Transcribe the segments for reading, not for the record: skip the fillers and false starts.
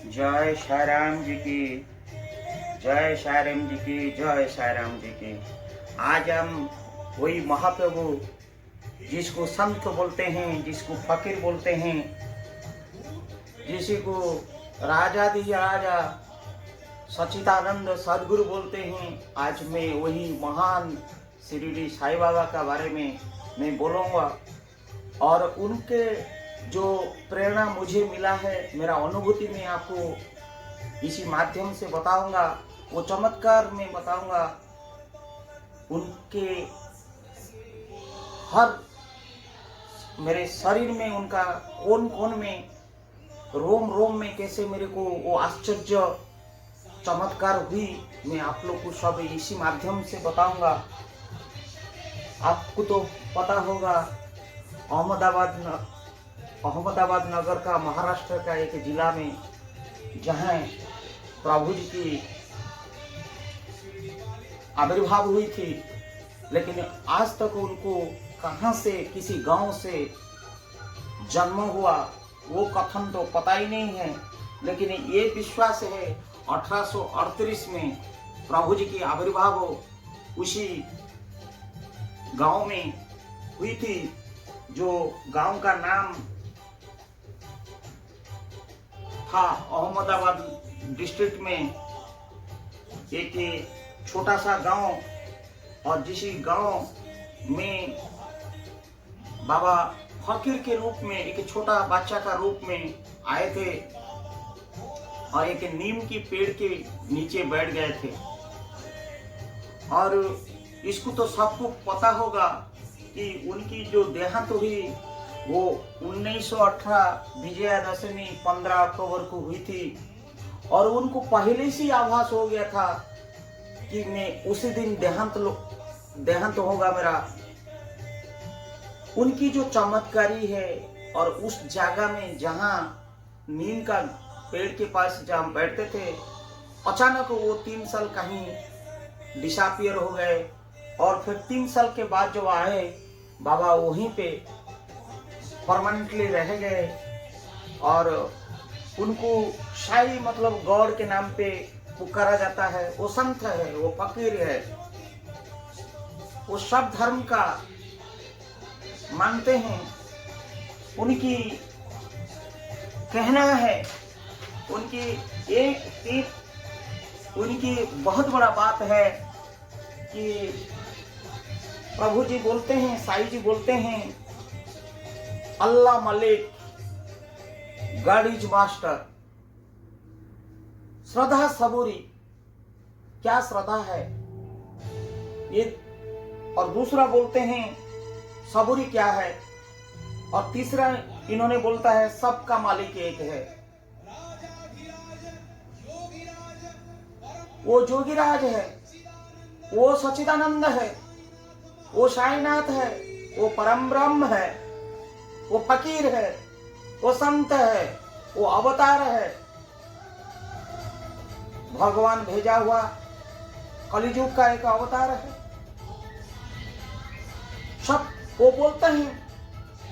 जय श्री राम जी की जय श्री राम जी की जय श्री राम जी की। आज हम वही महाप्रभु जिसको संत बोलते हैं, जिसको फकीर बोलते हैं, जिसी को राजा दी राजा सच्चिदानंद सदगुरु बोलते हैं, आज मैं वही महान शिरडी साईं बाबा का बारे में मैं बोलूँगा। और उनके जो प्रेरणा मुझे मिला है, मेरा अनुभूति में आपको इसी माध्यम से बताऊंगा, वो चमत्कार में बताऊंगा। उनके हर मेरे शरीर में, उनका कोन कोन में, रोम रोम में कैसे मेरे को वो आश्चर्य चमत्कार हुई, मैं आप लोग को सब इसी माध्यम से बताऊंगा। आपको तो पता होगा, अहमदाबाद नगर का, महाराष्ट्र का एक जिला में, जहाँ प्रभु जी की आविर्भाव हुई थी, लेकिन आज तक उनको कहाँ से, किसी गांव से जन्म हुआ वो कथन तो पता ही नहीं है। लेकिन ये विश्वास है 1838 में प्रभु जी की आविर्भाव उसी गांव में हुई थी, जो गांव का नाम था अहमदाबाद डिस्ट्रिक्ट में एक छोटा सा गांव। और जिस गांव में बाबा फकीर के रूप में, एक छोटा बच्चा का रूप में आए थे और एक नीम की पेड़ के नीचे बैठ गए थे। और इसको तो सबको पता होगा कि उनकी जो देहांत हुई वो 1918 विजयादशमी 15 अक्टूबर को हुई थी। और उनको पहले से आभास हो गया था कि मैं उसी दिन देहांत होगा मेरा। उनकी जो चमत्कारी है, और उस जगह में जहां नीम का पेड़ के पास जहां बैठते थे, अचानक वो 3 साल कहीं डिसअपियर हो गए। और फिर 3 साल के बाद जब आए, बाबा वहीं पे परमानेंटली रह गए। और उनको शाही मतलब गौड़ के नाम पे पुकारा जाता है। वो संत है, वो फकीर है, वो सब धर्म का मानते हैं। उनकी कहना है, उनकी बहुत बड़ा बात है कि प्रभु जी बोलते हैं, साईं जी बोलते हैं, अल्लाह मलिक, गॉड इज मास्टर। श्रद्धा सबूरी, क्या श्रद्धा है ये। और दूसरा बोलते हैं सबूरी क्या है। और तीसरा इन्होंने बोलता है सबका मालिक एक है। वो जोगीराज है, वो सच्चिदानंद है, वो साईनाथ है, वो परम ब्रह्म है, वो फकीर है, वो संत है, वो अवतार है, भगवान भेजा हुआ कलियुग का एक अवतार है। सब वो बोलते हैं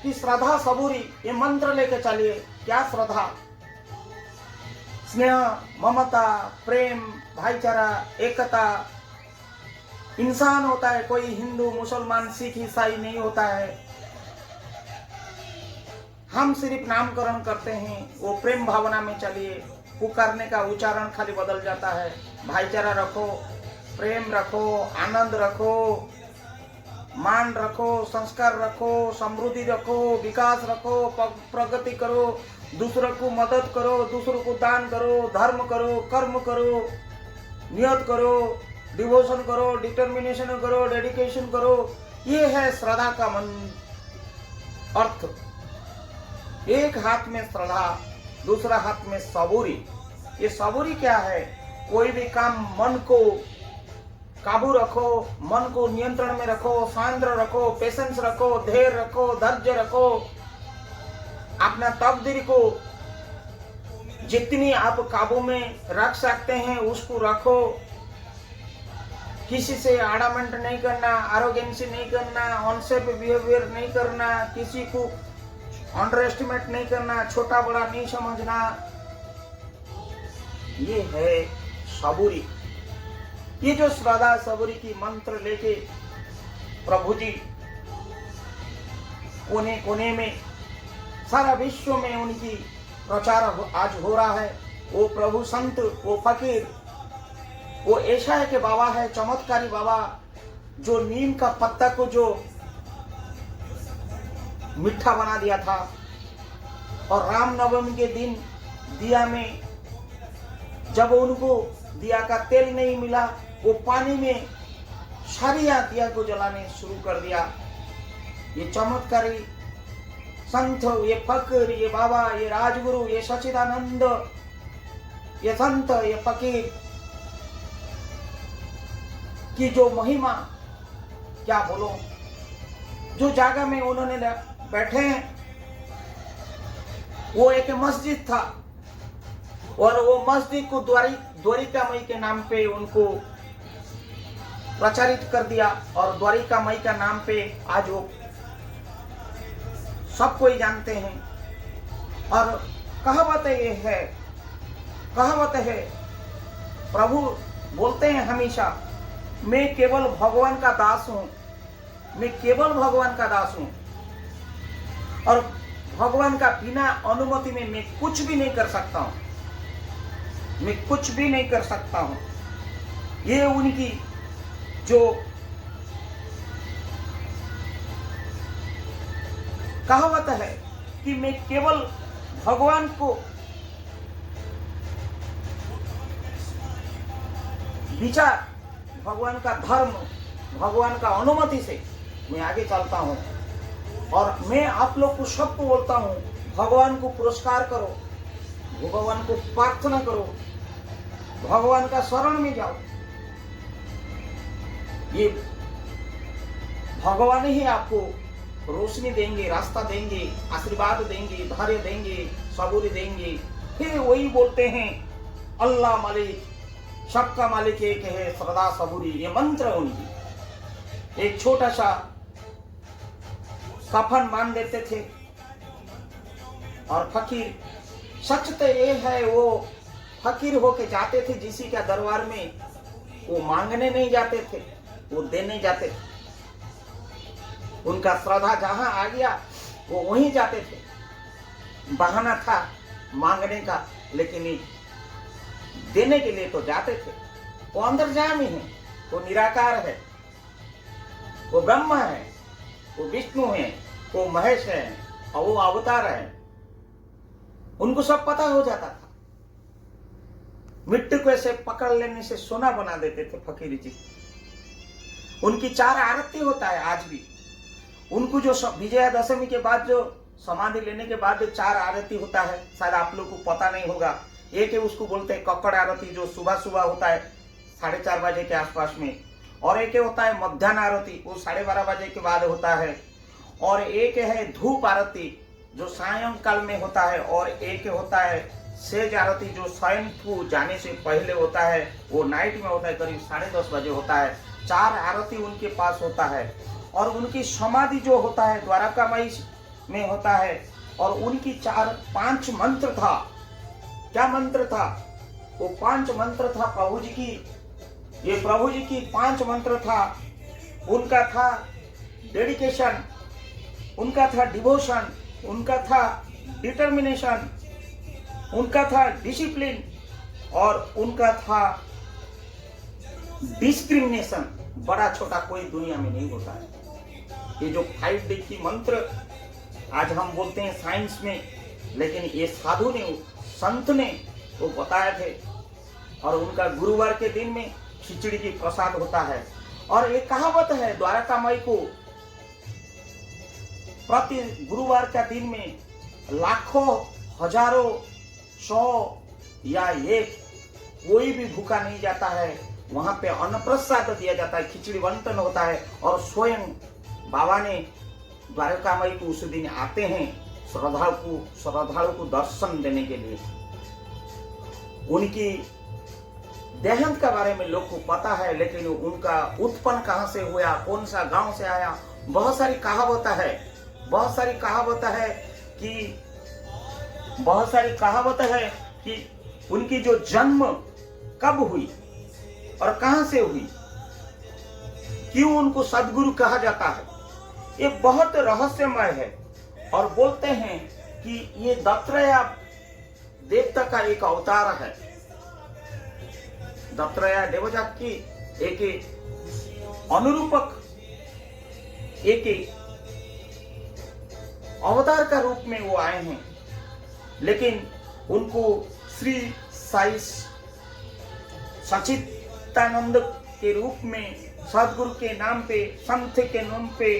कि श्रद्धा सबूरी, ये मंत्र लेके चलिए। क्या श्रद्धा? स्नेह, ममता, प्रेम, भाईचारा, एकता। इंसान होता है, कोई हिंदू, मुसलमान, सिख, ईसाई नहीं होता है। हम सिर्फ नामकरण करते हैं, वो प्रेम भावना में चलिए। पुकारने का उच्चारण खाली बदल जाता है। भाईचारा रखो, प्रेम रखो, आनंद रखो, मान रखो, संस्कार रखो, समृद्धि रखो, विकास रखो, प्रगति करो, दूसरों को मदद करो, दूसरों को दान करो, धर्म करो, कर्म करो, नियत करो, डिवोशन करो, डिटर्मिनेशन करो, डेडिकेशन करो। ये है श्रद्धा का अर्थ। एक हाथ में श्रद्धा, दूसरा हाथ में सबूरी। ये सबूरी क्या है? कोई भी काम मन को काबू रखो, मन को नियंत्रण में रखो, शांत रखो, पेशेंस रखो, धैर्य रखो, धैर्य रखो। अपना तकदीर को जितनी आप काबू में रख सकते हैं उसको रखो। किसी से आड़ामेंट नहीं करना, आरोगेंसी नहीं करना, अनसेफ बिहेवियर नहीं करना, किसी को अंडर एस्टिमेट नहीं करना, छोटा बड़ा नहीं समझना। ये है सबूरी। ये जो श्रद्धा सबूरी की मंत्र लेके प्रभु जी कोने कोने में सारा विश्व में उनकी प्रचार आज हो रहा है। वो प्रभु संत, वो फकीर, वो ऐसा है कि बाबा है, चमत्कारी बाबा, जो नीम का पत्ता को जो मीठा बना दिया था और रामनवमी के दिन दिया में जब उनको दिया का तेल नहीं मिला, वो पानी में सारिया दिया को जलाने शुरू कर दिया। ये चमत्कारी संत, ये फकीर, ये बाबा, ये राजगुरु, ये सच्चिदानंद, ये संत, ये फकीर की जो महिमा क्या बोलो। जो जगह में उन्होंने बैठे हैं वो एक मस्जिद था और वो मस्जिद को द्वारिका मई के नाम पे उनको प्रचारित कर दिया और द्वारिका मई का नाम पे आज वो सब कोई जानते हैं। और कहावत ये है, कहावत है, प्रभु बोलते हैं हमेशा, मैं केवल भगवान का दास हूं, मैं केवल भगवान का दास हूं और भगवान का बिना अनुमति में मैं कुछ भी नहीं कर सकता हूं, मैं कुछ भी नहीं कर सकता हूं। ये उनकी जो कहावत है कि मैं केवल भगवान को विचार, भगवान का धर्म, भगवान का अनुमति से मैं आगे चलता हूं। और मैं आप लोग को सबको बोलता हूं, भगवान को पुरस्कार करो, भगवान को प्रार्थना करो, भगवान का शरण में जाओ। ये भगवान ही आपको रोशनी देंगे, रास्ता देंगे, आशीर्वाद देंगे, धैर्य देंगे, सबूरी देंगे। फिर वही बोलते हैं, अल्लाह मालिक, सबका मालिक एक है, सदा सबूरी। ये मंत्र उनकी। एक छोटा सा कफन बांध देते थे और फकीर, सच तो ये है, वो फकीर होके जाते थे किसी का दरबार में, वो मांगने नहीं जाते थे, वो देने जाते थे। उनका श्रद्धा जहां आ गया वो वहीं जाते थे। बहाना था मांगने का, लेकिन देने के लिए तो जाते थे। वो अंतर्यामी है, वो निराकार है, वो ब्रह्म है, वो विष्णु है, वो महेश है और वो अवतार है। उनको सब पता हो जाता था। मिट्टी को ऐसे पकड़ लेने से सोना बना देते थे फकीर जी। उनकी 4 आरती होता है आज भी। उनको जो विजयादशमी के बाद जो समाधि लेने के बाद जो 4 आरती होता है, शायद आप लोग को पता नहीं होगा। एक है उसको बोलते हैं कक्कड़ आरती, जो सुबह सुबह होता है 4:30 बजे के आसपास में, और एक होता है मध्याह्न आरती, वो 12:30 बजे के बाद होता है, और एक है धूप आरती जो सायंकाल में होता है, और एक होता है सेज आरती जो शयन को जाने से पहले होता है, वो नाइट में होता है, करीब 10:30 बजे होता है। 4 आरती उनके पास होता है। और उनकी समाधि जो होता है द्वारका मई में होता है। और उनकी 5 मंत्र था। क्या मंत्र था? वो 5 मंत्र था प्रभु जी की। ये प्रभु जी की 5 मंत्र था। उनका था डेडिकेशन, उनका था डिवोशन, उनका था डिटर्मिनेशन, उनका था डिसिप्लिन, और उनका था डिस्क्रिमिनेशन। बड़ा छोटा कोई दुनिया में नहीं होता है। ये जो 5D की मंत्र आज हम बोलते हैं साइंस में, लेकिन ये साधु ने, संत ने वो बताए थे। और उनका गुरुवार के दिन में खिचड़ी की प्रसाद होता है। और ये कहावत है द्वारका माई को प्रति गुरुवार का दिन में लाखों, हजारों, 100 या 1 कोई भी भूखा नहीं जाता है। वहां पे अन्न प्रसाद दिया जाता है, खिचड़ी बंटन होता है। और स्वयं बाबा ने द्वारका माई को उस दिन आते हैं श्रद्धालु को दर्शन देने के लिए। उनकी देहांत के बारे में लोग को पता है, लेकिन उनका उत्पन्न कहां से हुआ, कौन सा गांव से आया, बहुत सारी कहावत है। बहुत सारी कहावत है कि उनकी जो जन्म कब हुई और कहां से हुई, क्यों उनको सदगुरु कहा जाता है, ये बहुत रहस्यमय है। और बोलते हैं कि ये दत्तात्रेय देवता का एक अवतार है। दत्तात्रेय देवजात की एक अनुरूपक, एक अवतार का रूप में वो आए हैं। लेकिन उनको श्री साई सच्चिदानंद के रूप में, सदगुरु के नाम पे, संत के नाम पे,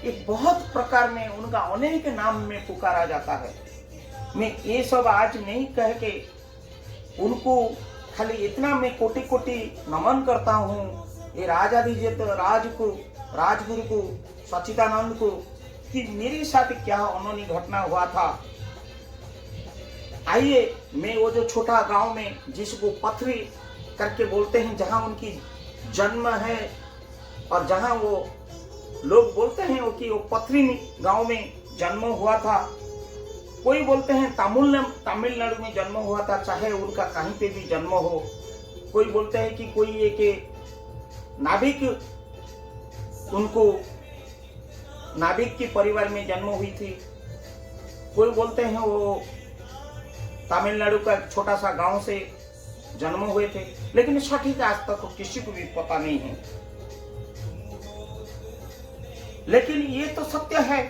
एक बहुत प्रकार में उनका अनेक नाम में पुकारा जाता है। मैं ये सब आज नहीं कह के उनको खाली इतना मैं कोटि कोटि नमन करता हूँ ये राजाधिराज राजगुरु को, सच्चिदानंद को, कि मेरे साथ क्या अनोनी घटना हुआ था। आइए, मैं वो जो छोटा गांव में जिसको पथरी करके बोलते हैं, जहां उनकी जन्म है और जहां वो लोग बोलते हैं कि वो पथरी गांव में जन्म हुआ था। कोई बोलते हैं तमिलनाडु में जन्म हुआ था, चाहे उनका कहीं पे भी जन्म हो। कोई बोलते हैं कि कोई एक नाविक, उनको नाविक के परिवार में जन्म हुई थी। कोई बोलते हैं वो तमिलनाडु का छोटा सा गांव से जन्म हुए थे। लेकिन सटीक आज तक तो किसी को भी पता नहीं है। लेकिन ये तो सत्य है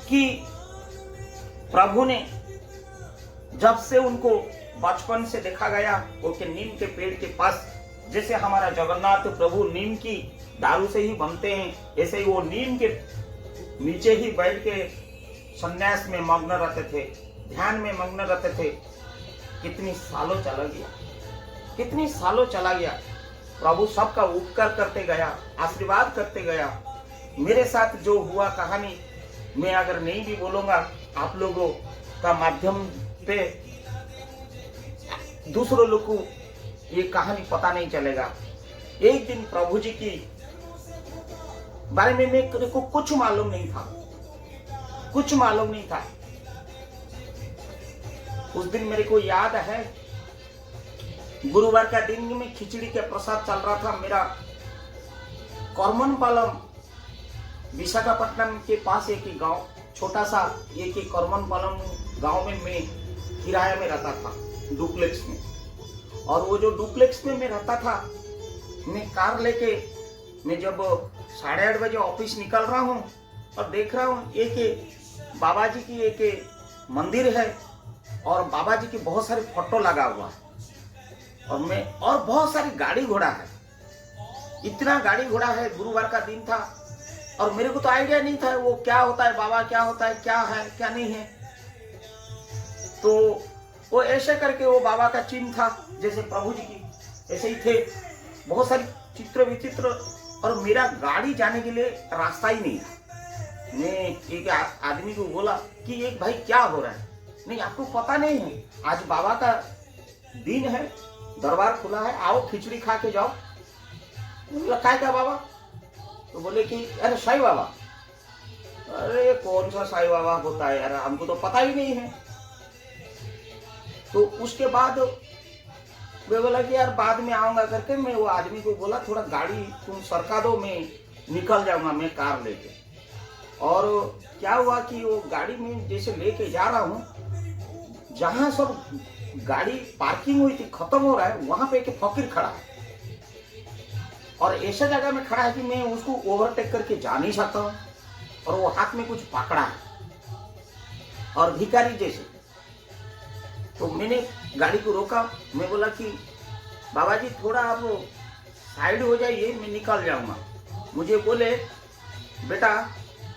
कि प्रभु ने जब से उनको बचपन से देखा गया, वो के नीम के पेड़ के पास, जैसे हमारा जगन्नाथ प्रभु नीम की दारू से ही बनते हैं, ऐसे ही वो नीम के नीचे ही बैठ के संन्यास में मग्न रहते थे, ध्यान में मग्न रहते थे। कितनी सालों चला गया, कितनी सालों चला गया। प्रभु सबका उपकार करते गया, आशीर्वाद करते गया। मेरे साथ जो हुआ कहानी मैं अगर नहीं भी बोलूंगा, आप लोगों का माध्यम पे दूसरों लोग को ये कहानी पता नहीं चलेगा। एक दिन प्रभु जी की बारे में मेरे को कुछ मालूम नहीं था, कुछ मालूम नहीं था। उस दिन मेरे को याद है, गुरुवार का दिन में खिचड़ी के प्रसाद चल रहा था। मेरा करमनपालम, विशाखापट्टनम के पास एक ही गांव, छोटा सा एक ही करमनपालम गांव में मैं किराया में रहता था, डुप्लेक्स में। और वो जो डुप्लेक्स में मैं रहता था, मैं कार लेके मैं जब 8:30 बजे ऑफिस निकल रहा हूँ और देख रहा हूँ एक बाबा जी की एक मंदिर है और बाबा जी की बहुत सारे फोटो लगा हुआ है और बहुत सारी गाड़ी घोड़ा है। इतना गाड़ी घोड़ा है, गुरुवार का दिन था और मेरे को तो आइडिया नहीं था वो क्या होता है, बाबा क्या होता है, क्या है क्या नहीं है। तो वो ऐसे करके वो बाबा का चिन्ह था, जैसे प्रभु जी की ऐसे ही थे, बहुत सारी चित्र विचित्र। और मेरा गाड़ी जाने के लिए रास्ता ही नहीं था। मैं एक आदमी को बोला कि एक भाई क्या हो रहा है, नहीं आपको पता नहीं है आज बाबा का दिन है, दरबार खुला है, आओ खिचड़ी खा के जाओ। बोला क्या बाबा? तो बोले कि अरे साईं बाबा। अरे कौन सा साईं बाबा होता है यार, हमको तो पता ही नहीं है। तो उसके बाद मैं बोला कि यार बाद में आऊंगा करके मैं वो आदमी को बोला थोड़ा गाड़ी तुम सरका दो, मैं निकल जाऊंगा मैं कार लेके। और क्या हुआ कि वो गाड़ी में जैसे लेके जा रहा हूँ, जहां सब गाड़ी पार्किंग हुई थी खत्म हो रहा है, वहां पे एक फकीर खड़ा है और ऐसा जगह में खड़ा है कि मैं उसको ओवरटेक करके जा नहीं सकता हूँ। और वो हाथ में कुछ पकड़ा है और भिखारी जैसे। तो मैंने गाड़ी को रोका, मैं बोला कि बाबा जी थोड़ा आप साइड हो जाइए, मैं निकल जाऊंगा। मुझे बोले बेटा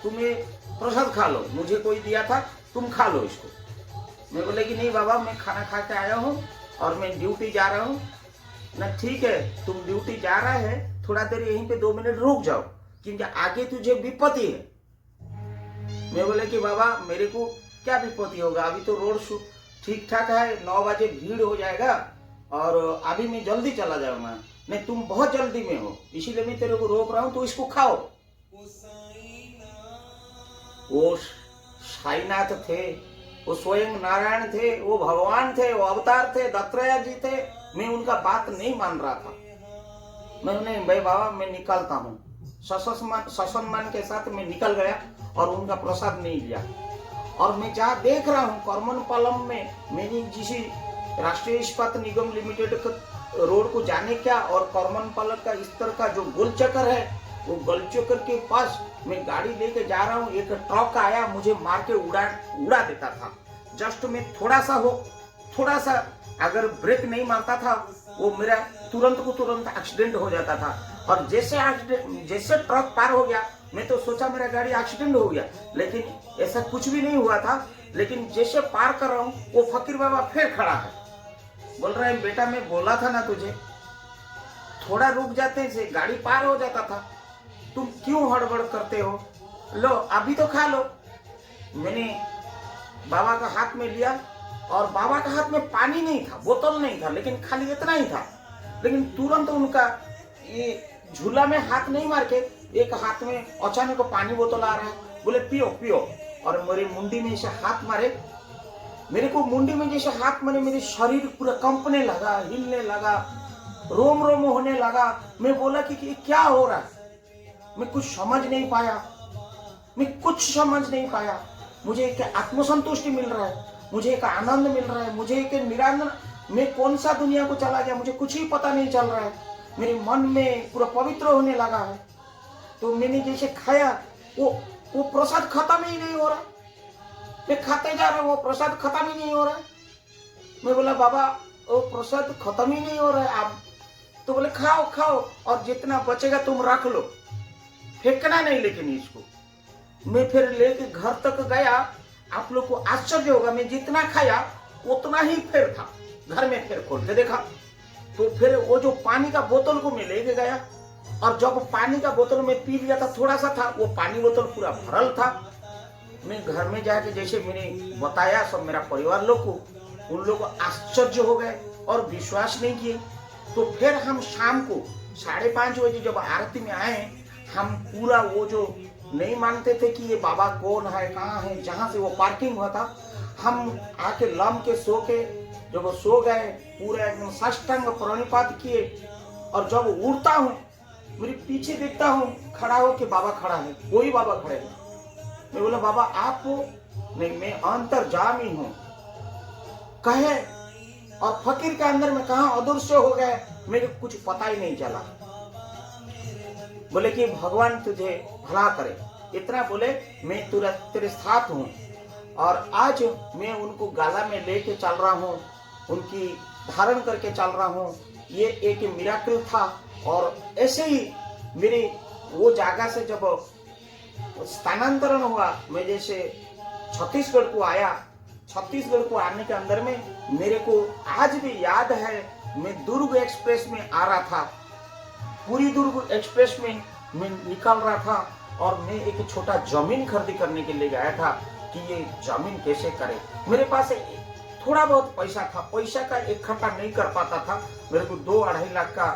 तुम्हें प्रसाद खा लो, मुझे कोई दिया था, तुम खा लो इसको। मैं बोले कि नहीं बाबा मैं खाना खा के आया हूँ और मैं ड्यूटी जा रहा हूँ ना। ठीक है तुम ड्यूटी जा रहा है, थोड़ा देर यहीं पे 2 मिनट रुक जाओ क्योंकि आगे तुझे विपत्ति है। मैं बोले कि बाबा मेरे को क्या विपत्ति होगा, अभी तो रोड ठीक ठाक है, 9 बजे भीड़ हो जाएगा और अभी मैं जल्दी चला जाऊंगा। नहीं तुम बहुत जल्दी में हो, इसीलिए मैं तेरे को रोक रहा हूँ, तो इसको खाओ। वो साईनाथ थे, वो स्वयं नारायण थे, वो भगवान थे, वो अवतार थे, दत्तात्रेय जी थे। मैं उनका बात नहीं मान रहा था। मैं उन्हें, भाई बाबा मैं निकलता हूँ, ससन मन के साथ मैं निकल गया और उनका प्रसाद नहीं लिया। और मैं जहाँ देख रहा हूँ करमनपालम में, मैंने जिस राष्ट्रीय इस्पात निगम लिमिटेड रोड को जाने क्या और करमनपालम का इस तरह का जो गोल चक्कर है, वो गोल चक्कर के पास मैं गाड़ी लेके जा रहा हूँ, एक ट्रक आया, मुझे मार के उड़ा देता था। जस्ट मैं थोड़ा सा अगर ब्रेक नहीं मारता था, वो मेरा तुरंत एक्सीडेंट हो जाता था। और जैसे ट्रक पार हो गया, मैं तो सोचा मेरा गाड़ी एक्सीडेंट हो गया, लेकिन ऐसा कुछ भी नहीं हुआ था। लेकिन जैसे पार कर रहा हूँ, वो फकीर बाबा फिर खड़ा है, बोल रहा है, बेटा मैं बोला था ना तुझे, थोड़ा रुक जाते से गाड़ी पार हो जाता था, तुम क्यों हड़बड़ करते हो, लो अभी तो खा लो। मैंने बाबा का हाथ में लिया और बाबा का हाथ में पानी नहीं था, बोतल नहीं था, लेकिन खाली इतना ही था। लेकिन तुरंत उनका ये झूला में हाथ नहीं मार के एक हाथ में अचानक पानी बोतल आ रहा है, बोले पियो पियो। और मेरी मुंडी में ऐसे हाथ मारे, मेरे को मुंडी में जैसे हाथ मारे, मेरे शरीर पूरा कंपने लगा, हिलने लगा, रोम रोम होने लगा। मैं बोला कि क्या हो रहा है, मैं कुछ समझ नहीं पाया। मुझे एक आत्मसंतुष्टि मिल रहा है, मुझे एक आनंद मिल रहा है, मुझे एक निरानंद, मैं कौन सा दुनिया को चला गया, मुझे कुछ ही पता नहीं चल रहा है। मेरे मन में पूरा पवित्र होने लगा है। तो मैंने जैसे खाया, वो प्रसाद खत्म ही नहीं हो रहा, मैं खाते जा रहा हूँ, वो प्रसाद खत्म ही नहीं हो रहा है। मैं बोला बाबा वो प्रसाद खत्म ही नहीं हो रहा है आप, तो बोले खाओ और जितना बचेगा तुम रख लो, फेंकना नहीं। लेकिन इसको मैं फिर लेके घर तक गया, आप लोग को आश्चर्य होगा, मैं जितना खाया उतना ही फिर था। घर में फिर खोल के देखा तो फिर वो जो पानी का बोतल को मैं लेके गया, और जब पानी का बोतल में पी लिया था, थोड़ा सा था, वो पानी बोतल पूरा भरल था। मैं घर में जाके जैसे मैंने बताया सब मेरा परिवार लोग को, उन लोग को आश्चर्य हो गए और विश्वास नहीं किए। तो फिर हम शाम को 5:30 बजे जब आरती में आए, हम पूरा वो जो नहीं मानते थे कि ये बाबा कौन है, कहाँ है, जहाँ से वो पार्किंग हुआ था, हम आके लम के जब सो गए, पूरा एकदम साष्टांग प्रणिपात किए। और जब उड़ता हूँ, मेरे पीछे देखता हूँ खड़ा हो के बाबा खड़ा है, कोई बाबा खड़े हैं। मैं बोला बाबा आप हो? नहीं, मैं अंतर्जामी हूँ कहे। और फकीर के अंदर में कहा अदृश्य हो गए, मेरे कुछ पता ही नहीं चला। बोले कि भगवान तुझे भला करे, इतना बोले। मैं तेरे साथ हूँ, और आज मैं उनको गाला में लेके चल रहा हूँ, उनकी धारण करके चल रहा हूँ। ये एक मिराकल था। और ऐसे ही मेरी वो जगह से जब स्थानांतरण हुआ, मैं जैसे छत्तीसगढ़ को आया, छत्तीसगढ़ को आने के अंदर में मेरे को आज भी याद है, मैं दुर्ग एक्सप्रेस में आ रहा था, पूरी दुर्ग एक्सप्रेस में मैं निकल रहा था, और मैं एक छोटा जमीन खरीदी करने के लिए गया था कि ये जमीन कैसे करे। मेरे पास थोड़ा बहुत पैसा था, पैसा का इकट्ठा नहीं कर पाता था। मेरे को 2-2.5 लाख का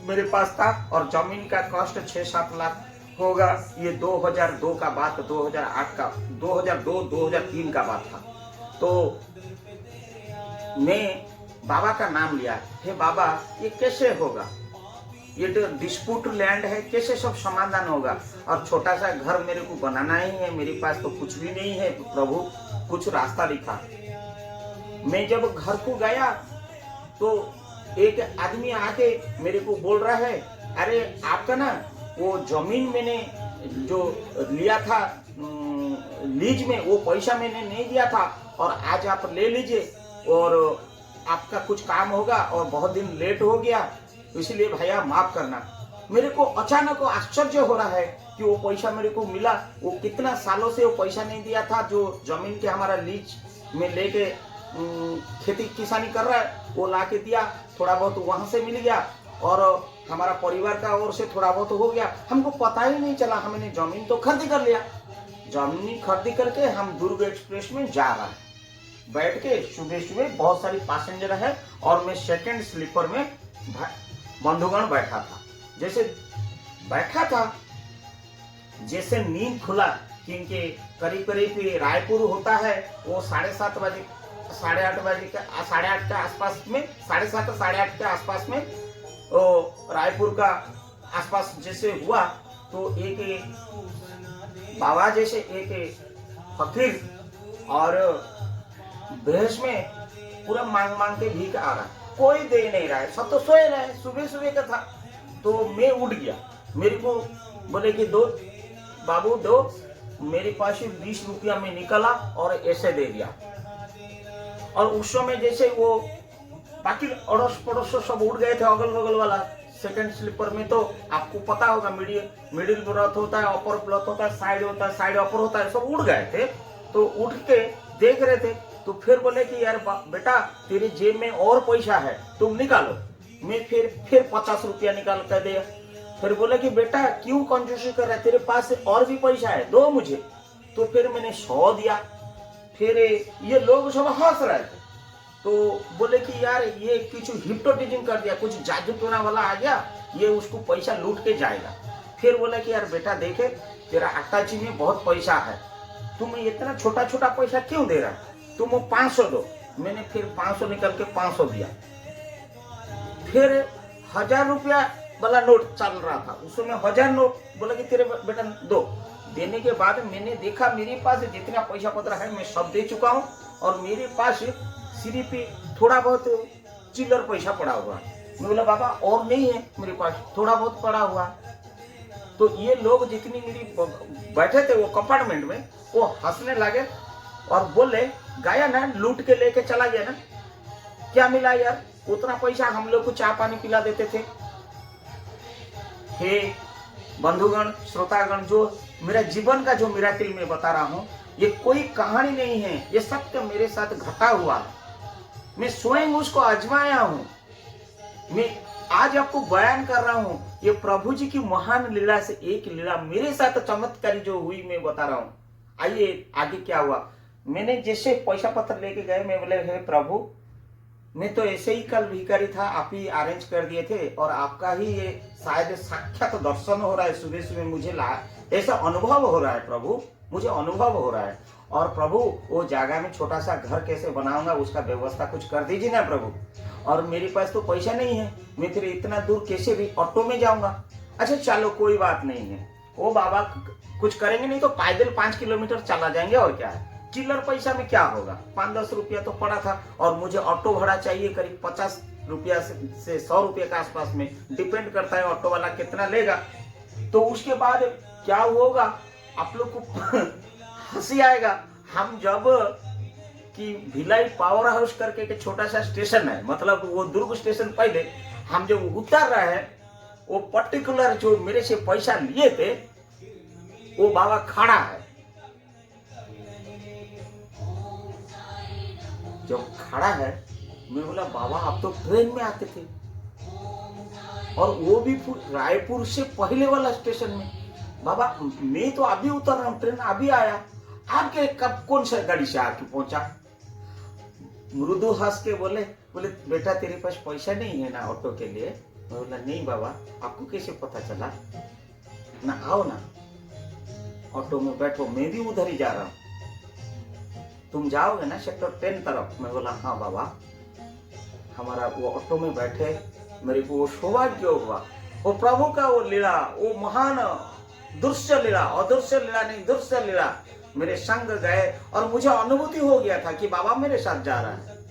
मेरे पास था, और जमीन का कॉस्ट 6-7 लाख होगा। ये 2002 का बात, 2008 का, 2002-2003 का बात था। तो मैं बाबा का नाम लिया, हे बाबा ये कैसे होगा, ये तो डिस्प्यूट लैंड है, कैसे सब समाधान होगा, और छोटा सा घर मेरे को बनाना ही है, मेरे पास तो कुछ भी नहीं है, प्रभु कुछ रास्ता दिखा। मैं जब घर को गया तो एक आदमी आके मेरे को बोल रहा है, अरे आपका ना वो जमीन मैंने जो लिया था लीज में, वो पैसा मैंने नहीं दिया था, और आज आप ले लीजिए, और आपका कुछ काम होगा, और बहुत दिन लेट हो गया, इसलिए भैया माफ करना। मेरे को अचानक आश्चर्य हो रहा है कि वो पैसा मेरे को मिला। वो कितना सालों से वो पैसा नहीं दिया था, जो जमीन के हमारा लीज में लेके खेती किसानी कर रहा है, वो ला के दिया। थोड़ा बहुत वहां से मिल गया, और हमारा परिवार का ओर से थोड़ा बहुत हो गया। हमको पता ही नहीं चला, हमने जमीन तो खरीदी कर लिया। जमीन खरीदी करके हम दुर्ग एक्सप्रेस में जा रहा है, बैठ के सुबह बहुत सारी पैसेंजर है, और मैं सेकंड स्लीपर में बंधुगण बैठा था। जैसे बैठा था, जैसे नींद खुला, क्योंकि करीब करीब रायपुर होता है वो 7:30 बजे 8:30 बजे के 8:30 के आसपास में 7:30 8:30 के आसपास में वो रायपुर का आसपास जैसे हुआ तो एक बाबा जैसे एक फकीर और बेहस में पूरा मांग मांग के भीख आ रहा, कोई दे नहीं रहा है, सब तो सोए रहे, सुबह सुबह का था। तो मैं उठ गया, मेरे को बोले कि दो बाबू दो, मेरे पास 20 रुपया में निकला और ऐसे दे दिया। और उस समय जैसे वो बाकी अड़ोस पड़ोस सब उठ गए थे, अगल बगल वाला सेकंड स्लीपर में तो आपको पता होगा मिडिल ब्रथ होता है, अपर ब्रथ होता है, साइड होता है, साइड अपर होता है, सब उठ गए थे। तो उठ के देख रहे थे तो फिर बोले कि यार बेटा तेरे जेब में और पैसा है, तुम निकालो। मैं फिर 50 रुपया निकाल कर दिया। फिर बोले कि बेटा क्यों कंजूसी कर रहा है, तेरे पास और भी पैसा है, दो मुझे। तो फिर मैंने 100 दिया। फिर ये लोग सब हंस रहे थे, तो बोले कि यार ये कुछ हिप्नोटिज्म कर दिया, कुछ जादू टोना वाला आ गया, ये उसको पैसा लूट के जाएगा। फिर बोला कि यार बेटा देखे तेरा अट्टाची में बहुत पैसा है, तुम इतना छोटा छोटा पैसा क्यों दे रहा है, तुम वो 500 दो। मैंने फिर 500 निकल के 500 दिया। फिर 1000 रुपया वाला नोट चल रहा था, उसमें 1000 नोट, बोला कि तेरे बेटा दो। देने के बाद मैंने देखा मेरे पास जितना पैसा पत्र है मैं सब दे चुका हूँ और मेरे पास सिर्फ थोड़ा बहुत चिल्लर पैसा पड़ा हुआ। मैं बोला बाबा और नहीं है मेरे पास, थोड़ा बहुत पड़ा हुआ। तो ये लोग जितनी मेरी बैठे थे वो कंपार्टमेंट में, वो हंसने लगे और बोले गया ना, लूट के लेके चला गया ना, क्या मिला यार, उतना पैसा हम लोग को चाय पानी पिला देते थे। हे बंधुगण श्रोतागण, जो मेरा जीवन का जो मिराकिल मैं बता रहा हूँ, ये कोई कहानी नहीं है, ये सत्य मेरे साथ घटा हुआ है। मैं स्वयं उसको आजमाया हूँ, मैं आज आपको बयान कर रहा हूँ। ये प्रभु जी की महान लीला से एक लीला मेरे साथ चमत्कारी जो हुई मैं बता रहा हूँ। आइए आगे क्या हुआ। मैंने जैसे पैसा पत्र लेके गए, मैं बोले हे प्रभु मैं तो ऐसे ही कल भिखारी था, आप ही अरेंज कर दिए थे और आपका ही ये शायद साक्षात दर्शन हो रहा है, सुबह सुबह मुझे ऐसा अनुभव हो रहा है प्रभु, मुझे अनुभव हो रहा है। और प्रभु वो जगह में छोटा सा घर कैसे बनाऊंगा, उसका व्यवस्था कुछ कर दीजिए ना प्रभु। और मेरे पास तो पैसा नहीं है, मैं फिर इतना दूर कैसे भी ऑटो में जाऊंगा। अच्छा चलो कोई बात नहीं है, वो बाबा कुछ करेंगे नहीं तो पैदल 5 किलोमीटर चला जाएंगे, और क्या है, चिल्लर पैसा में क्या होगा, 5-10 रुपया तो पड़ा था। और मुझे ऑटो भाड़ा चाहिए करीब 50 रुपया से 100 रुपये के आसपास में, डिपेंड करता है ऑटो वाला कितना लेगा। तो उसके बाद क्या होगा, आप लोग को हंसी आएगा। हम जब कि भिलाई पावर हाउस करके एक छोटा सा स्टेशन है, मतलब वो दुर्ग स्टेशन, पहले हम जब उतर रहे हैं, वो पर्टिकुलर जो मेरे से पैसा लिए थे वो बाबा खड़ा है। जब खड़ा है मैं बोला बाबा आप तो ट्रेन में आते थे, और वो भी रायपुर से पहले वाला स्टेशन में। बाबा मैं तो अभी उतर रहा हूँ, ट्रेन अभी आया, आपके कब कौन सा गाड़ी से आके पहुंचा। मृदु हंस के बोले बेटा तेरे पास पैसा नहीं है ना ऑटो के लिए। मैं बोला नहीं बाबा, आपको कैसे पता चला, ना आओ ना ऑटो में बैठो, मैं भी उधर ही जा रहा हूँ, तुम जाओगे ना सेक्टर 10 तरफ। मैं बोला हाँ बाबा। हमारा वो ऑटो में बैठे, मेरे को वो सौभाग्य हुआ, वो प्रभु का वो लीला, वो महान दृश्य लीला, अदृश्य लीला नहीं दृश्य लीला मेरे संग गए। और मुझे अनुभूति हो गया था कि बाबा मेरे साथ जा रहा है,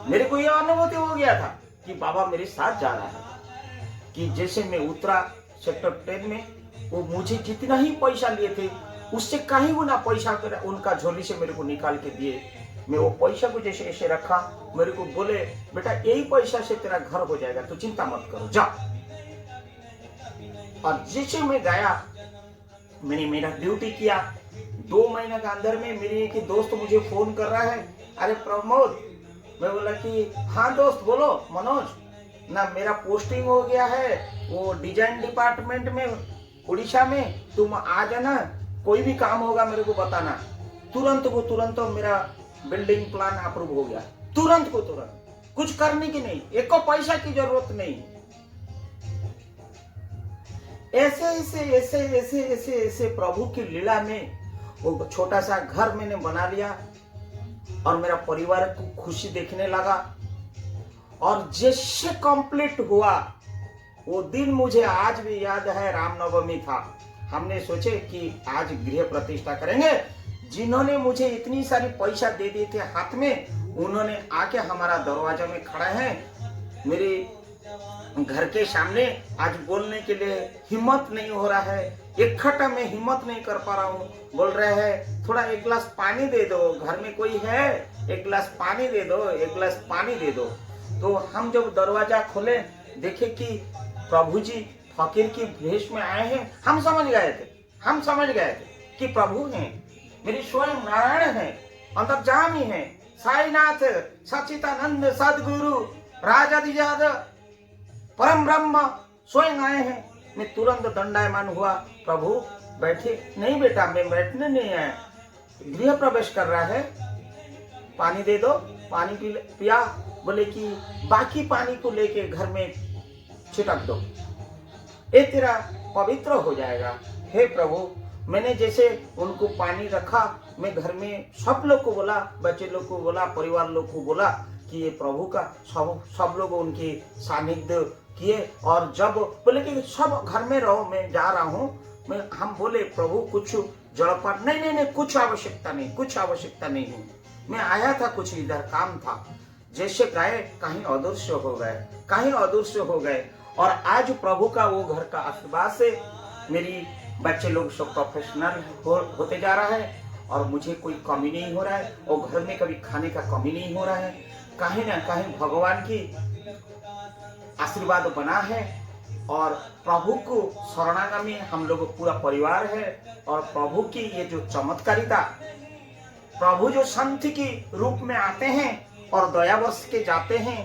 मेरे को यह अनुभूति हो गया था कि बाबा मेरे साथ जा रहा है। कि जैसे मैं उतरा सेक्टर 10 में, वो मुझे जितना ही पैसा लिए थे उससे कहीं गुना पैसा उनका झोली से मेरे को निकाल के दिए। मैं वो पैसा को जैसे ऐसे रखा, मेरे को बोले बेटा यही पैसा से तेरा घर हो जाएगा, तो चिंता मत करो जा। और जैसे मैं गया, मैंने मेरा ड्यूटी किया। 2 महीने के अंदर में मेरी एक दोस्त मुझे फोन कर रहा है, अरे प्रमोद। मैं बोला कि हाँ दोस्त बोलो मनोज, ना मेरा पोस्टिंग हो गया है वो डिजाइन डिपार्टमेंट में उड़ीसा में, तुम आ जाना, कोई भी काम होगा मेरे को बताना। तुरंत मेरा बिल्डिंग प्लान अप्रूव हो गया, तुरंत को तुरंत, कुछ करने की नहीं, एक को पैसा की जरूरत नहीं। ऐसे ऐसे ऐसे ऐसे ऐसे ऐसे प्रभु की लीला में वो छोटा सा घर मैंने बना लिया और मेरा परिवार को खुशी देखने लगा। और जैसे कंप्लीट हुआ वो दिन मुझे आज भी याद है, रामनवमी था। हमने सोचे कि आज गृह प्रतिष्ठा करेंगे। जिन्होंने मुझे इतनी सारी पैसा दे दिए थे हाथ में, उन्होंने आके हमारा दरवाजा में खड़े हैं। मेरे घर के सामने आज बोलने के लिए हिम्मत नहीं हो रहा है, इकट्ठा में हिम्मत नहीं कर पा रहा हूँ। बोल रहे हैं थोड़ा एक गिलास पानी दे दो, घर में कोई है, एक गिलास पानी दे दो, एक गिलास पानी दे दो। तो हम जब दरवाजा खोले देखे कि प्रभु जी फकीर की भेष में आए हैं। हम समझ गए थे कि प्रभु हैं, मेरी स्वयं नारायण है, अंतर्यामी है, साईनाथ सच्चिदानंद सदगुरु राजाधिराज परम ब्रह्म स्वयं आए हैं। मैं तुरंत दंडायमान हुआ। प्रभु बैठे। नहीं बेटा, मैं बैठने नहीं आया, गृह प्रवेश कर रहा है, पानी दे दो। पानी पिया। बोले कि बाकी पानी को लेके घर में छिटक दो, ये तेरा पवित्र हो जाएगा। हे प्रभु, मैंने जैसे उनको पानी रखा, मैं घर में सब लोग को बोला, बच्चे लोग को बोला, परिवार लोग को बोला कि ये प्रभु का सब लोग उनकी सानिध्य किए। और जब बोले कि सब घर में रहो, मैं जा रहा हूँ, हम बोले प्रभु कुछ जलपान नहीं, कुछ आवश्यकता नहीं है, मैं आया था, कुछ इधर काम था। जैसे गए कहीं अदृश्य हो गए। और आज प्रभु का वो घर का आशीर्वाद से मेरी बच्चे लोग सब प्रोफेशनल होते जा रहा है और मुझे कोई कमी नहीं हो रहा है, और घर में कभी खाने का कमी नहीं हो रहा है। कहीं ना कहीं भगवान की आशीर्वाद बना है और प्रभु को शरणागमी हम लोग पूरा परिवार है। और प्रभु की ये जो चमत्कारिता, प्रभु जो संत की रूप में आते हैं और दया वर्ष के जाते हैं,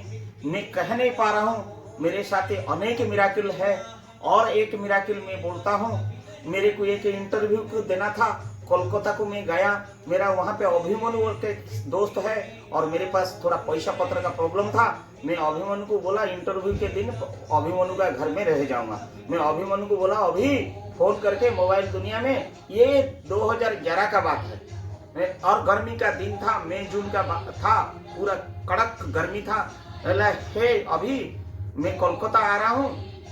मैं कह नहीं पा रहा हूँ। मेरे साथ अनेक मिराकिल है। और एक मिराकिल मैं बोलता हूँ, मेरे को एक इंटरव्यू देना था, कोलकाता को मैं गया। मेरा वहाँ पे अभिमन्यु के दोस्त है और मेरे पास थोड़ा पैसा पत्र का प्रॉब्लम था। मैं अभिमन्यु को बोला इंटरव्यू के दिन अभिमन्यु का घर में रह जाऊंगा। मैं अभिमन्यु को बोला अभी फोन करके मोबाइल दुनिया में, ये 2011 का बात है और गर्मी का दिन था, मई जून का था, पूरा कड़क गर्मी था। हे अभी मैं कोलकाता आ रहा हूँ,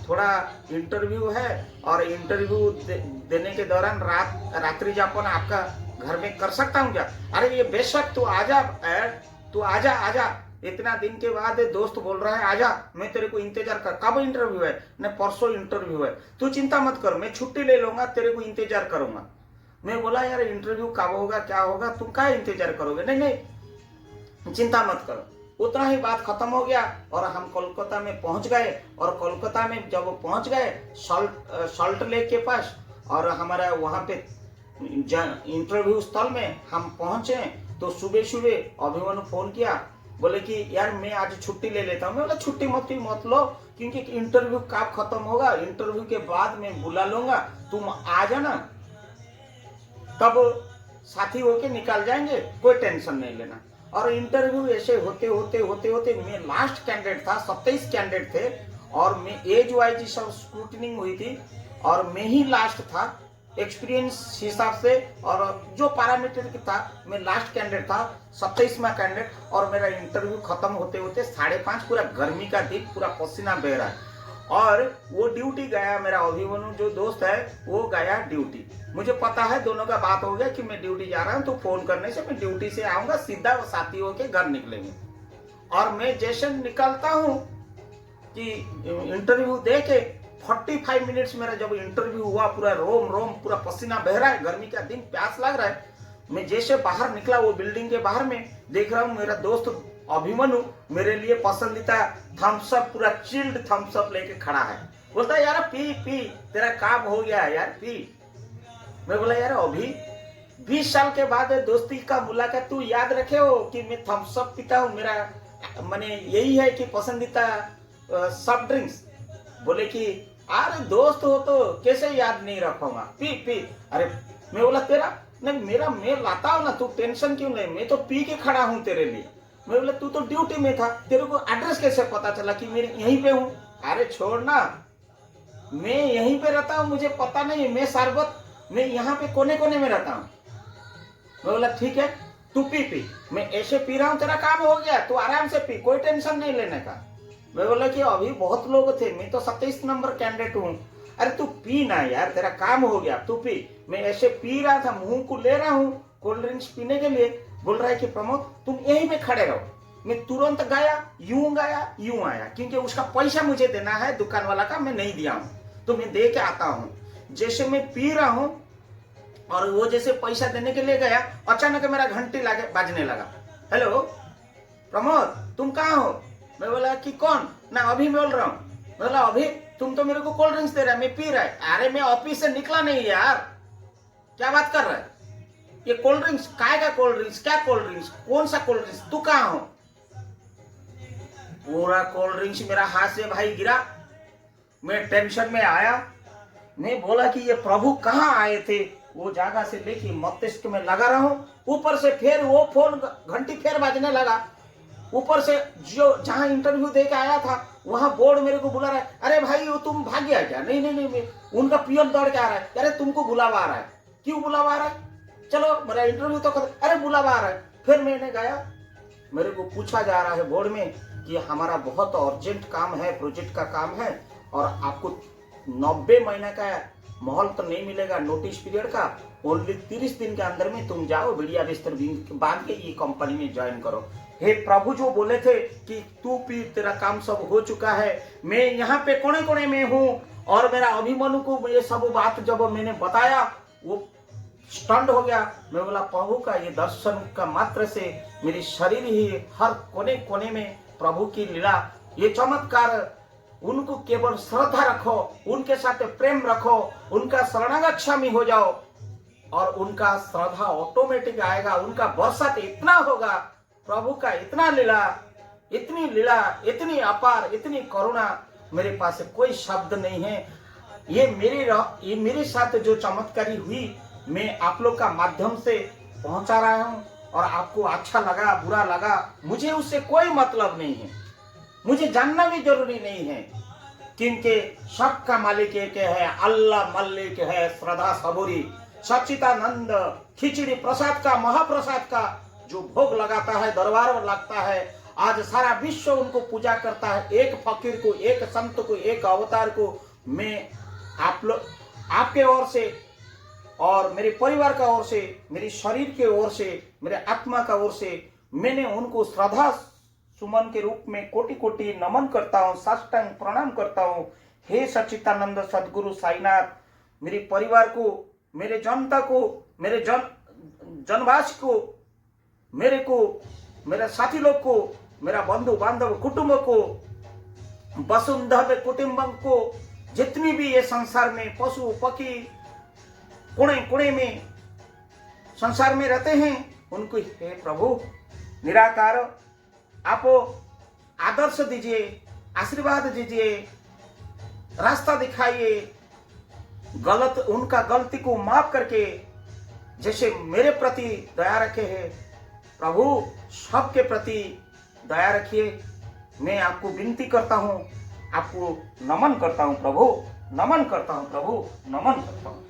थोड़ा इंटरव्यू है और इंटरव्यू देने के दौरान रात्रि जापन आपका घर में कर सकता हूँ क्या? अरे ये बेशक तू आजा। इतना दिन के बाद दोस्त बोल रहा है आजा, मैं तेरे को इंतजार कर। कब इंटरव्यू है? न परसों इंटरव्यू है। तू चिंता मत कर, मैं छुट्टी ले लूंगा, तेरे को इंतजार करूंगा। मैं बोला यार इंटरव्यू कब होगा, क्या होगा, तुम क्या इंतजार करोगे? नहीं चिंता मत करो। उतना ही बात खत्म हो गया और हम कोलकाता में पहुंच गए। और कोलकाता में जब पहुंच गए सॉल्ट लेक के पास, और हमारा वहां पे इंटरव्यू स्थल में हम पहुंचे, तो सुबह अभिमन्यु फोन किया, बोले कि यार मैं आज छुट्टी ले लेता हूँ। मैं बोला छुट्टी मत लो, क्योंकि इंटरव्यू कब खत्म होगा, इंटरव्यू के बाद मैं बुला लूंगा, तुम आ जाना, तब साथी होके निकल जाएंगे, कोई टेंशन नहीं लेना। और इंटरव्यू ऐसे होते मैं लास्ट कैंडिडेट था, 27 कैंडिडेट थे और मैं एज वाइज सब स्क्रूटनिंग हुई थी और मैं ही लास्ट था एक्सपीरियंस हिसाब से। और जो पैरामीटर की था मैं लास्ट कैंडिडेट था, 27वां कैंडिडेट। और मेरा इंटरव्यू खत्म होते 5:30, पूरा गर्मी का दिन, पूरा पसीना बह रहा है। और वो ड्यूटी गया, मेरा अभिमन्यु जो दोस्त है वो गया ड्यूटी। मुझे पता है दोनों का बात हो गया कि मैं ड्यूटी जा रहा हूँ, तो फोन करने से मैं ड्यूटी से आऊंगा, सीधा साथी होके घर निकलेंगे। और मैं जैसे निकलता हूँ कि इंटरव्यू दे के 45 मिनट्स मेरा जब इंटरव्यू हुआ, पूरा रोम पूरा पसीना बह रहा है, गर्मी का दिन, प्यास लग रहा है। मैं जैसे बाहर निकला वो बिल्डिंग के बाहर में देख रहा हूँ मेरा दोस्त अभिमन्यु मेरे लिए पसंदीदा थम्स अप, पूरा चिल्ड थम्स अप लेके खड़ा है। बोलता है यार पी तेरा काम हो गया है यार, पी। मैं बोला यार अभी 20 साल के बाद दोस्ती का मुलाकात, तू याद रखे हो कि मैं थम्स अप पीता हूँ, मेरा मैंने यही है कि पसंदीदा सॉफ्ट ड्रिंक्स। बोले कि अरे दोस्त हो तो कैसे याद नहीं रखूंगा, पी। अरे मैं बोला तेरा नहीं, मेरा मैं लाता हूँ ना, तू टेंशन क्यों ले, मैं तो पी के खड़ा हूँ तेरे लिए। मैं बोला तू तो ड्यूटी में था, तेरे को एड्रेस कैसे पता चला कि मैं यहीं पे हूँ? अरे छोड़ ना, मैं यहीं पे रहता हूँ, मुझे पता नहीं, मैं सारबत, मैं यहाँ पे कोने कोने में रहता हूँ। मैं बोला ठीक है, तू पी, मैं ऐसे पी रहा हूँ, तेरा काम हो गया, तू आराम से पी, कोई टेंशन नहीं लेने का। मैं बोला कि अभी बहुत लोग थे, मैं तो 27 नंबर कैंडिडेट हूँ। अरे तू पी ना यार, तेरा काम हो गया, तू पी। मैं ऐसे पी रहा था, मुंह को ले रहा हूँ कोल्ड ड्रिंक्स पीने के लिए। बोल रहा है कि प्रमोद तुम यहीं पे खड़े रहो। मैं तुरंत गया, यूं आया, क्योंकि उसका पैसा मुझे देना है दुकान वाला का, मैं नहीं दिया हूँ, तो मैं दे के आता हूँ। जैसे मैं पी रहा हूँ और वो जैसे पैसा देने के लिए गया, अचानक मेरा घंटी बाजने लगा। हेलो प्रमोद, तुम कहाँ हो? मैं बोला कि कौन? ना अभी बोल रहा हूँ। मैं बोला अभी तुम तो मेरे को कोल्ड ड्रिंक्स दे रहा है, मैं पी रहा है। अरे मैं ऑफिस से निकला नहीं यार, क्या बात कर रहा है? ये कोल्ड ड्रिंक्स काय का कोल्ड ड्रिंक्स, क्या कोल्ड ड्रिंक्स, कौन सा कोल्ड ड्रिंक्स, तू कहाँ हो? पूरा कोल्ड ड्रिंक्स मेरा हाथ से भाई गिरा। मैं टेंशन में आया, मैं बोला कि ये प्रभु कहाँ आए थे? वो जगह से लेके मस्तिष्क में लगा रहा हूँ, ऊपर से फिर वो फोन घंटी फिर बाजने लगा। ऊपर से जो जहां इंटरव्यू दे के आया था वहां बोर्ड मेरे को बुला रहा है। अरे भाई वो तुम भाग गया क्या? नहीं नहीं नहीं, उनका पियन दौड़ के आ रहा है। अरे तुमको बुलावा आ रहा है। क्यों बुलावा आ रहा है? चलो मेरा इंटरव्यू तो कर। अरे बुलावा आ रहा है। फिर मैंने गया, मेरे को पूछा जा रहा है बोर्ड में कि हमारा बहुत अर्जेंट काम है, प्रोजेक्ट का काम है, और आपको 90 महीने का माहौल तो नहीं मिलेगा नोटिस पीरियड का, ओनली 30 दिन के अंदर में तुम जाओ, बढ़िया बिस्तर बांध के ये कंपनी में ज्वाइन करो। हे प्रभु, जो बोले थे कि तू पी, तेरा काम सब हो चुका है, मैं यहाँ पे कोने कोने में हूँ। और मेरा अभिमन्यु को ये सब बात जब मैंने बताया, वो स्टंड हो गया। मैं बोला प्रभु का ये दर्शन का मात्र से मेरी शरीर ही हर कोने कोने में प्रभु की लीला, ये चमत्कार, उनको केवल श्रद्धा रखो, उनके साथ प्रेम रखो, उनका शरणागच्छामी हो जाओ और उनका श्रद्धा ऑटोमेटिक आएगा, उनका बरसात इतना होगा। प्रभु का इतना लीला, इतनी अपार, इतनी करुणा, मेरे पास कोई शब्द नहीं है। ये मेरे साथ जो चमत्कारी हुई, मैं आप लोग का माध्यम से पहुंचा रहा हूं, और आपको अच्छा लगा बुरा लगा मुझे उससे कोई मतलब नहीं है, मुझे जानना भी जरूरी नहीं है, क्योंकि सबका मालिक एक है, अल्लाह मल्लिक है, श्रद्धा सबूरी, सच्चिदानंद, खिचड़ी प्रसाद का, महाप्रसाद का जो भोग लगाता है, दरबार में लगता है, आज सारा विश्व उनको पूजा करता है। एक फकीर को, एक संत को, एक अवतार को मैं आपके ओर से और मेरे परिवार का ओर से, मेरे शरीर के ओर से, मेरे आत्मा का ओर से मैंने उनको श्रद्धा सुमन के रूप में कोटि कोटि नमन करता हूँ, साष्टांग प्रणाम करता हूँ। हे सच्चिदानंद सदगुरु साईनाथ, मेरे परिवार को, मेरे जनता को, मेरे जनवास को, मेरे साथी लोग को, मेरा बंधु बांधव कुटुंब को, वसुंधव कुटुंबम को, जितनी भी ये संसार में पशु पक्षी कोने कोने में संसार में रहते हैं, उनको हे प्रभु निराकार आप आदर्श दीजिए, आशीर्वाद दीजिए, रास्ता दिखाइए, उनका गलती को माफ करके जैसे मेरे प्रति दया रखे हैं, प्रभु सबके प्रति दया रखिए। मैं आपको विनती करता हूँ, आपको नमन करता हूँ प्रभु, नमन करता हूँ प्रभु, नमन करता हूँ।